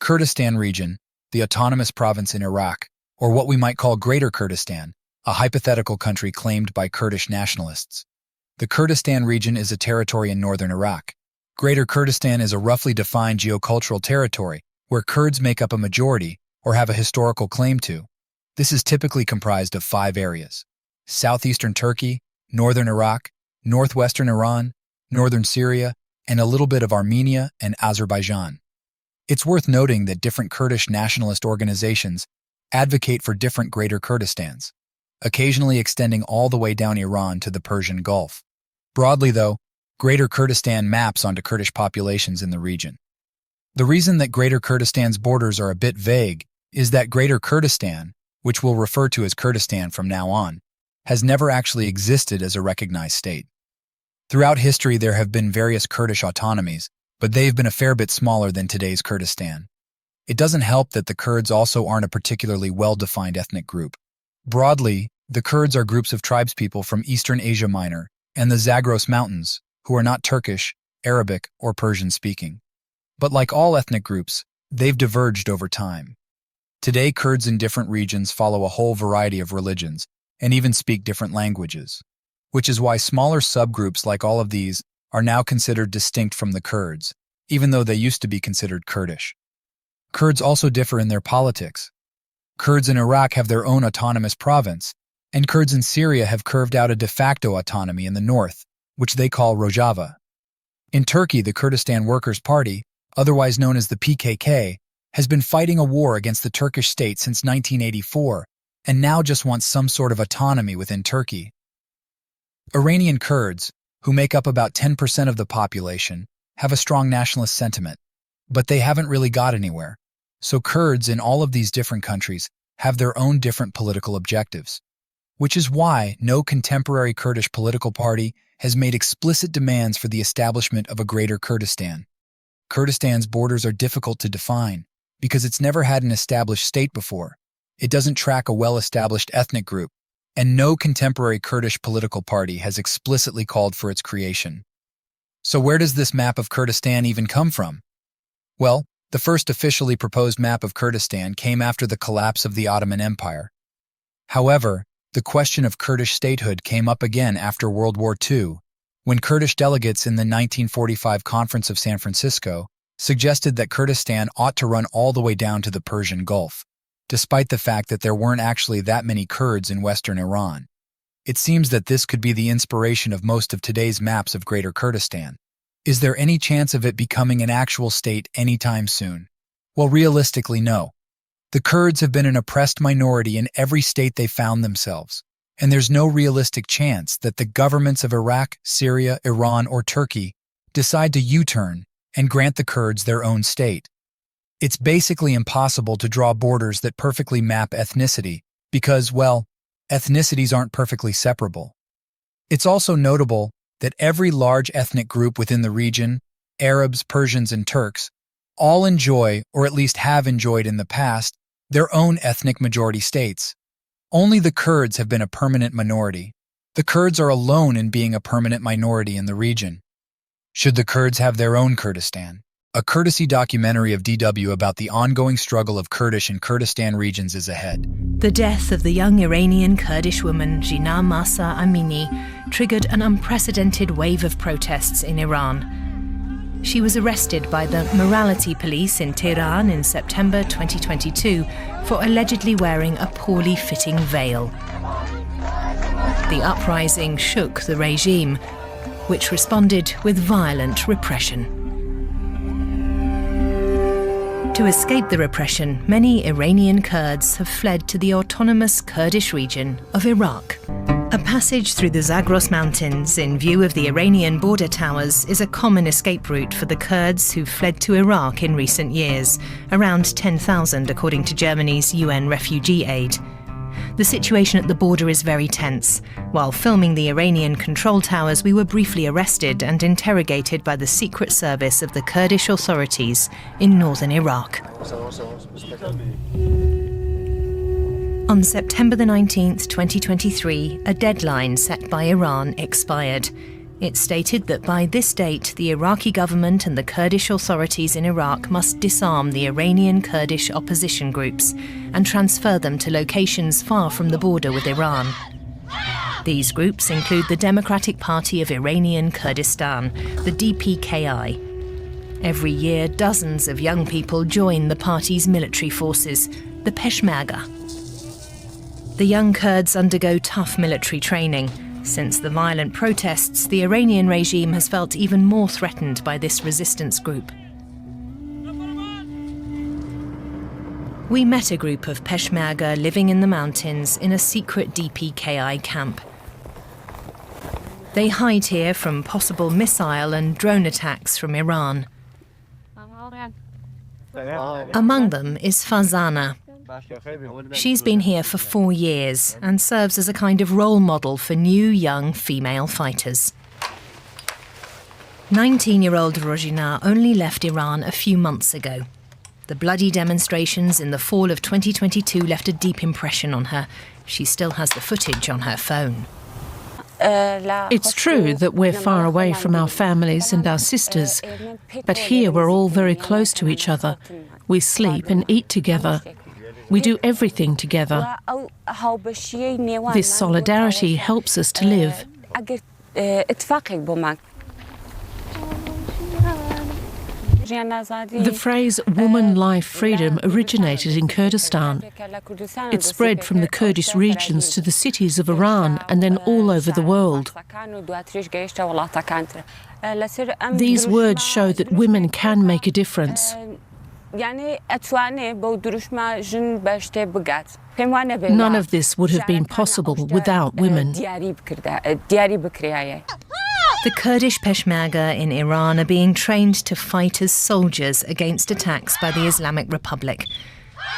Kurdistan region, the autonomous province in Iraq, or what we might call Greater Kurdistan, a hypothetical country claimed by Kurdish nationalists. The Kurdistan region is a territory in northern Iraq. Greater Kurdistan is a roughly defined geocultural territory where Kurds make up a majority or have a historical claim to. This is typically comprised of 5 areas: southeastern Turkey, northern Iraq, northwestern Iran, northern Syria, and a little bit of Armenia and Azerbaijan. It's worth noting that different Kurdish nationalist organizations advocate for different Greater Kurdistans, occasionally extending all the way down Iran to the Persian Gulf. Broadly, though, Greater Kurdistan maps onto Kurdish populations in the region. The reason that Greater Kurdistan's borders are a bit vague is that Greater Kurdistan, which we'll refer to as Kurdistan from now on, has never actually existed as a recognized state. Throughout history, there have been various Kurdish autonomies, but they've been a fair bit smaller than today's Kurdistan. It doesn't help that the Kurds also aren't a particularly well-defined ethnic group. Broadly, the Kurds are groups of tribespeople from Eastern Asia Minor and the Zagros Mountains who are not Turkish, Arabic, or Persian-speaking. But like all ethnic groups, they've diverged over time. Today, Kurds in different regions follow a whole variety of religions and even speak different languages, which is why smaller subgroups like all of these are now considered distinct from the Kurds, even though they used to be considered Kurdish. Kurds also differ in their politics. Kurds in Iraq have their own autonomous province, and Kurds in Syria have carved out a de facto autonomy in the north, which they call Rojava. In Turkey, the Kurdistan Workers' Party, otherwise known as the PKK, has been fighting a war against the Turkish state since 1984 and now just wants some sort of autonomy within Turkey. Iranian Kurds, who make up about 10% of the population, have a strong nationalist sentiment, but they haven't really got anywhere. So Kurds in all of these different countries have their own different political objectives, which is why no contemporary Kurdish political party has made explicit demands for the establishment of a Greater Kurdistan. Kurdistan's borders are difficult to define because it's never had an established state before. It doesn't track a well-established ethnic group, and no contemporary Kurdish political party has explicitly called for its creation. So where does this map of Kurdistan even come from? Well, the first officially proposed map of Kurdistan came after the collapse of the Ottoman Empire. However, the question of Kurdish statehood came up again after World War II, when Kurdish delegates in the 1945 Conference of San Francisco suggested that Kurdistan ought to run all the way down to the Persian Gulf, despite the fact that there weren't actually that many Kurds in western Iran. It seems that this could be the inspiration of most of today's maps of Greater Kurdistan. Is there any chance of it becoming an actual state anytime soon? Well, realistically, no. The Kurds have been an oppressed minority in every state they found themselves, and there's no realistic chance that the governments of Iraq, Syria, Iran, or Turkey decide to U-turn and grant the Kurds their own state. It's basically impossible to draw borders that perfectly map ethnicity because, well, ethnicities aren't perfectly separable. It's also notable that every large ethnic group within the region, Arabs, Persians, and Turks, all enjoy, or at least have enjoyed in the past, their own ethnic majority states. Only the Kurds have been a permanent minority. The Kurds are alone in being a permanent minority in the region. Should the Kurds have their own Kurdistan? A courtesy documentary of DW about the ongoing struggle of Kurdish and Kurdistan regions is ahead. The death of the young Iranian Kurdish woman Jina Mahsa Amini triggered an unprecedented wave of protests in Iran. She was arrested by the morality police in Tehran in September 2022 for allegedly wearing a poorly fitting veil. The uprising shook the regime, which responded with violent repression. To escape the repression, many Iranian Kurds have fled to the autonomous Kurdish region of Iraq. A passage through the Zagros Mountains in view of the Iranian border towers is a common escape route for the Kurds who fled to Iraq in recent years, around 10,000 according to Germany's UN refugee aid. The situation at the border is very tense. While filming the Iranian control towers, we were briefly arrested and interrogated by the Secret Service of the Kurdish authorities in northern Iraq. On September the 19th, 2023, a deadline set by Iran expired. It stated that by this date, the Iraqi government and the Kurdish authorities in Iraq must disarm the Iranian Kurdish opposition groups and transfer them to locations far from the border with Iran. These groups include the Democratic Party of Iranian Kurdistan, the DPKI. Every year, dozens of young people join the party's military forces, the Peshmerga. The young Kurds undergo tough military training. Since the violent protests, the Iranian regime has felt even more threatened by this resistance group. We met a group of Peshmerga living in the mountains in a secret DPKI camp. They hide here from possible missile and drone attacks from Iran. Among them is Fazana. She's been here for 4 years and serves as a kind of role model for new young female fighters. 19-year-old Rojina only left Iran a few months ago. The bloody demonstrations in the fall of 2022 left a deep impression on her. She still has the footage on her phone. It's true that we're far away from our families and our sisters, but here we're all very close to each other. We sleep and eat together. We do everything together. This solidarity helps us to live. The phrase woman, life, freedom originated in Kurdistan. It spread from the Kurdish regions to the cities of Iran and then all over the world. These words show that women can make a difference. None of this would have been possible without women. The Kurdish Peshmerga in Iran are being trained to fight as soldiers against attacks by the Islamic Republic.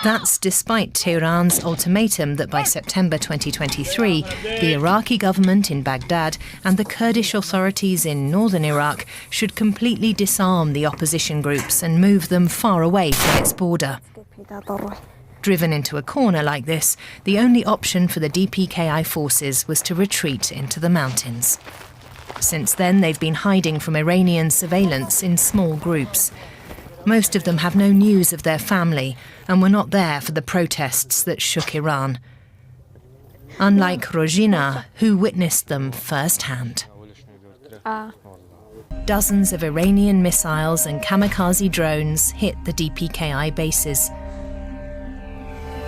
That's despite Tehran's ultimatum that by September 2023, the Iraqi government in Baghdad and the Kurdish authorities in northern Iraq should completely disarm the opposition groups and move them far away from its border. Driven into a corner like this, the only option for the DPKI forces was to retreat into the mountains. Since then, they've been hiding from Iranian surveillance in small groups. Most of them have no news of their family and were not there for the protests that shook Iran. Unlike Rojina, who witnessed them firsthand. Dozens of Iranian missiles and kamikaze drones hit the DPKI bases.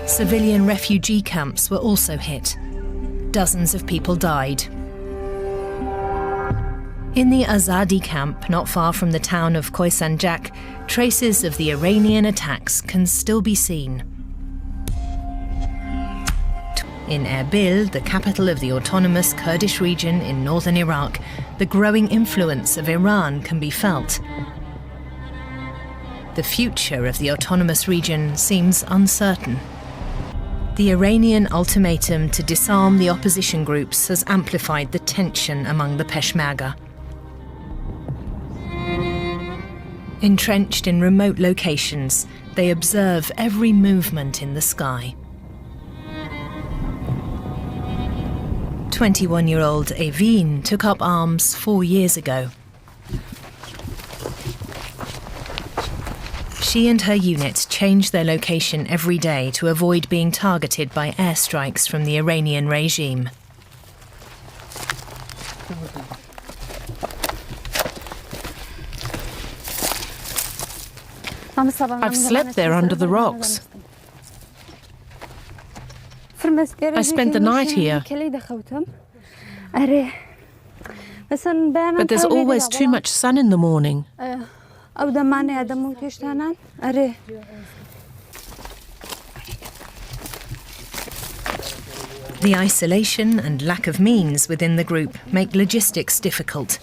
Civilian refugee camps were also hit. Dozens of people died. In the Azadi camp, not far from the town of Khoisanjak, traces of the Iranian attacks can still be seen. In Erbil, the capital of the autonomous Kurdish region in northern Iraq, the growing influence of Iran can be felt. The future of the autonomous region seems uncertain. The Iranian ultimatum to disarm the opposition groups has amplified the tension among the Peshmerga. Entrenched in remote locations, they observe every movement in the sky. 21-year-old Evin took up arms 4 years ago. She and her unit change their location every day to avoid being targeted by airstrikes from the Iranian regime. I've slept there under the rocks. I spent the night here. But there's always too much sun in the morning. The isolation and lack of means within the group make logistics difficult.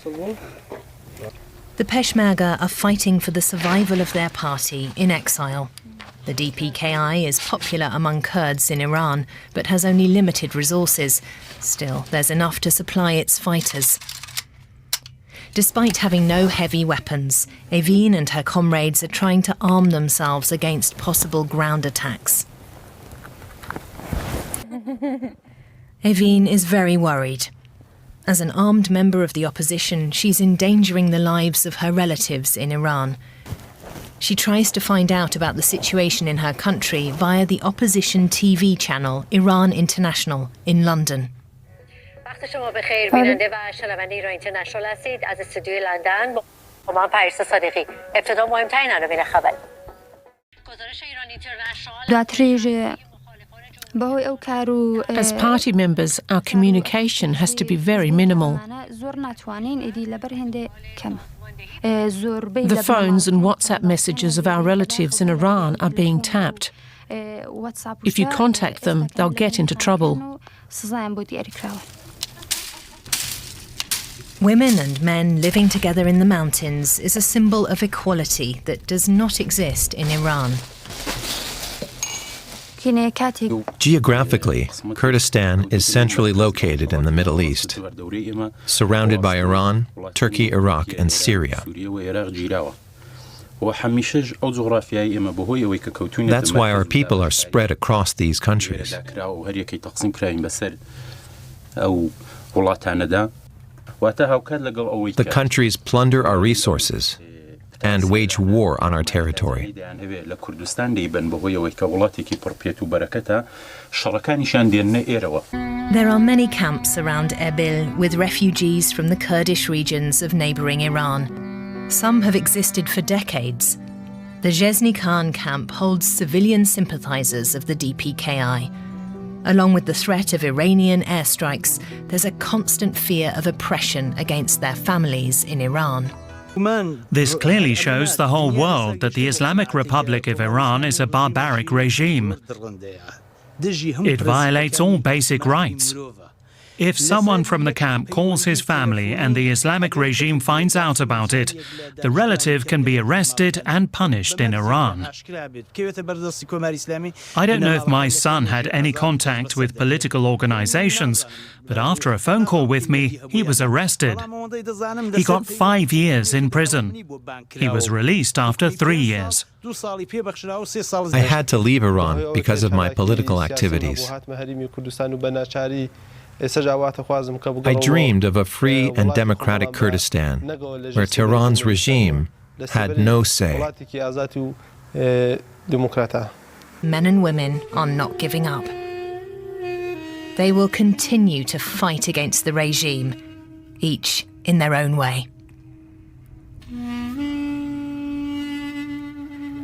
The Peshmerga are fighting for the survival of their party in exile. The DPKI is popular among Kurds in Iran, but has only limited resources. Still, there's enough to supply its fighters. Despite having no heavy weapons, Evin and her comrades are trying to arm themselves against possible ground attacks. Evin is very worried. As an armed member of the opposition, she's endangering the lives of her relatives in Iran. She tries to find out about the situation in her country via the opposition TV channel Iran International in London. As party members, our communication has to be very minimal. The phones and WhatsApp messages of our relatives in Iran are being tapped. If you contact them, they'll get into trouble. Women and men living together in the mountains is a symbol of equality that does not exist in Iran. Geographically, Kurdistan is centrally located in the Middle East, surrounded by Iran, Turkey, Iraq, and Syria. That's why our people are spread across these countries. The countries plunder our resources and wage war on our territory. There are many camps around Erbil with refugees from the Kurdish regions of neighbouring Iran. Some have existed for decades. The Zhezni Khan camp holds civilian sympathisers of the DPKI. Along with the threat of Iranian airstrikes, there's a constant fear of oppression against their families in Iran. This clearly shows the whole world that the Islamic Republic of Iran is a barbaric regime. It violates all basic rights. If someone from the camp calls his family and the Islamic regime finds out about it, the relative can be arrested and punished in Iran. I don't know if my son had any contact with political organizations, but after a phone call with me, he was arrested. He got 5 years in prison. He was released after 3 years. I had to leave Iran because of my political activities. I dreamed of a free and democratic Kurdistan, where Tehran's regime had no say. Men and women are not giving up. They will continue to fight against the regime, each in their own way.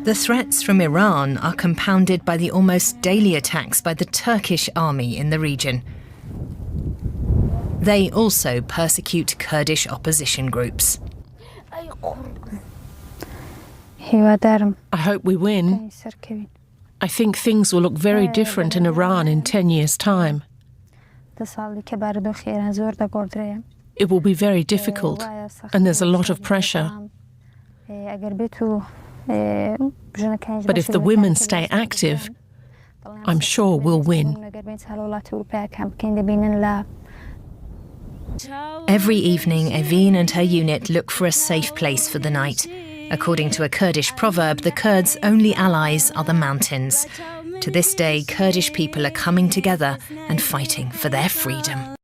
The threats from Iran are compounded by the almost daily attacks by the Turkish army in the region. They also persecute Kurdish opposition groups. I hope we win. I think things will look very different in Iran in 10 years' time. It will be very difficult, and there's a lot of pressure. But if the women stay active, I'm sure we'll win. Every evening, Evin and her unit look for a safe place for the night. According to a Kurdish proverb, the Kurds' only allies are the mountains. To this day, Kurdish people are coming together and fighting for their freedom.